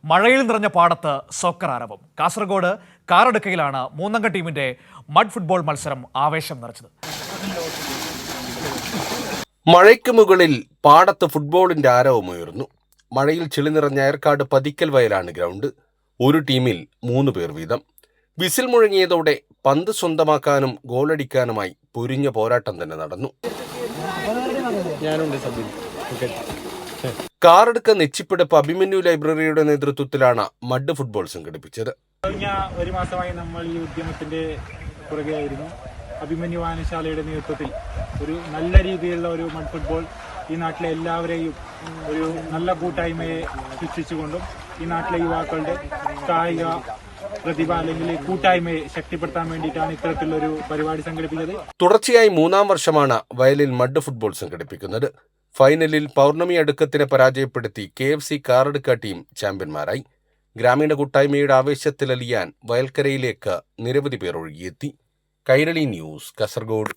മഴയിൽ നിറഞ്ഞ പാടത്ത് സോക്കർ ആരവം. കാസർഗോഡ് കാറടുക്കയിലാണ് മൂന്നംഗ ടീമിന്റെ മഡ് ഫുട്ബോൾ മത്സരം ആവേശം നിറച്ചത്. മഴയ്ക്ക് മുകളിൽ പാടത്ത് ഫുട്ബോളിന്റെ ആരവമുയർന്നു. മഴയിൽ ചെളി നിറഞ്ഞ അയർക്കാട് പതിക്കൽ വയലാണ് ഗ്രൗണ്ട്. ഒരു ടീമിൽ 3 പേർ വീതം. വിസിൽ മുഴങ്ങിയതോടെ പന്ത് സ്വന്തമാക്കാനും ഗോളടിക്കാനുമായി പൊരിഞ്ഞ പോരാട്ടം തന്നെ നടന്നു. കാറടുക്ക നെച്ചിപ്പിടപ്പ് അഭിമന്യു ലൈബ്രറിയുടെ നേതൃത്വത്തിലാണ് മഡ് ഫുട്ബോൾ സംഘടിപ്പിച്ചത്. കഴിഞ്ഞ ഒരു മാസമായി നമ്മൾ ഈ ഉദ്യമത്തിന്റെ പുറകെയായിരുന്നു. അഭിമന്യു വായനശാലയുടെ നേതൃത്വത്തിൽ ഒരു നല്ല രീതിയിലുള്ള ഒരു മഡ് ഫുട്ബോൾ ഈ നാട്ടിലെ എല്ലാവരെയും ഒരു നല്ല കൂട്ടായ്മയെ സൃഷ്ടിച്ചുകൊണ്ടും ഈ നാട്ടിലെ യുവാക്കളുടെ കായിക പ്രതിഭ അല്ലെങ്കിൽ കൂട്ടായ്മയെ ശക്തിപ്പെടുത്താൻ വേണ്ടിയിട്ടാണ് ഇത്തരത്തിലൊരു പരിപാടി സംഘടിപ്പിച്ചത്. തുടർച്ചയായി 3-ാം വർഷമാണ് വയലിൽ മഡ് ഫുട്ബോൾ സംഘടിപ്പിക്കുന്നത്. ഫൈനലിൽ പൗർണമി അടുക്കത്തിനെ പരാജയപ്പെടുത്തി KFC കാറടുക്ക ടീം ചാമ്പ്യന്മാരായി. ഗ്രാമീണ കൂട്ടായ്മയുടെ ആവേശത്തിലലിയാൻ വയൽക്കരയിലേക്ക് നിരവധി പേർ ഒഴുകിയെത്തി. കൈരളി ന്യൂസ്, കാസർഗോഡ്.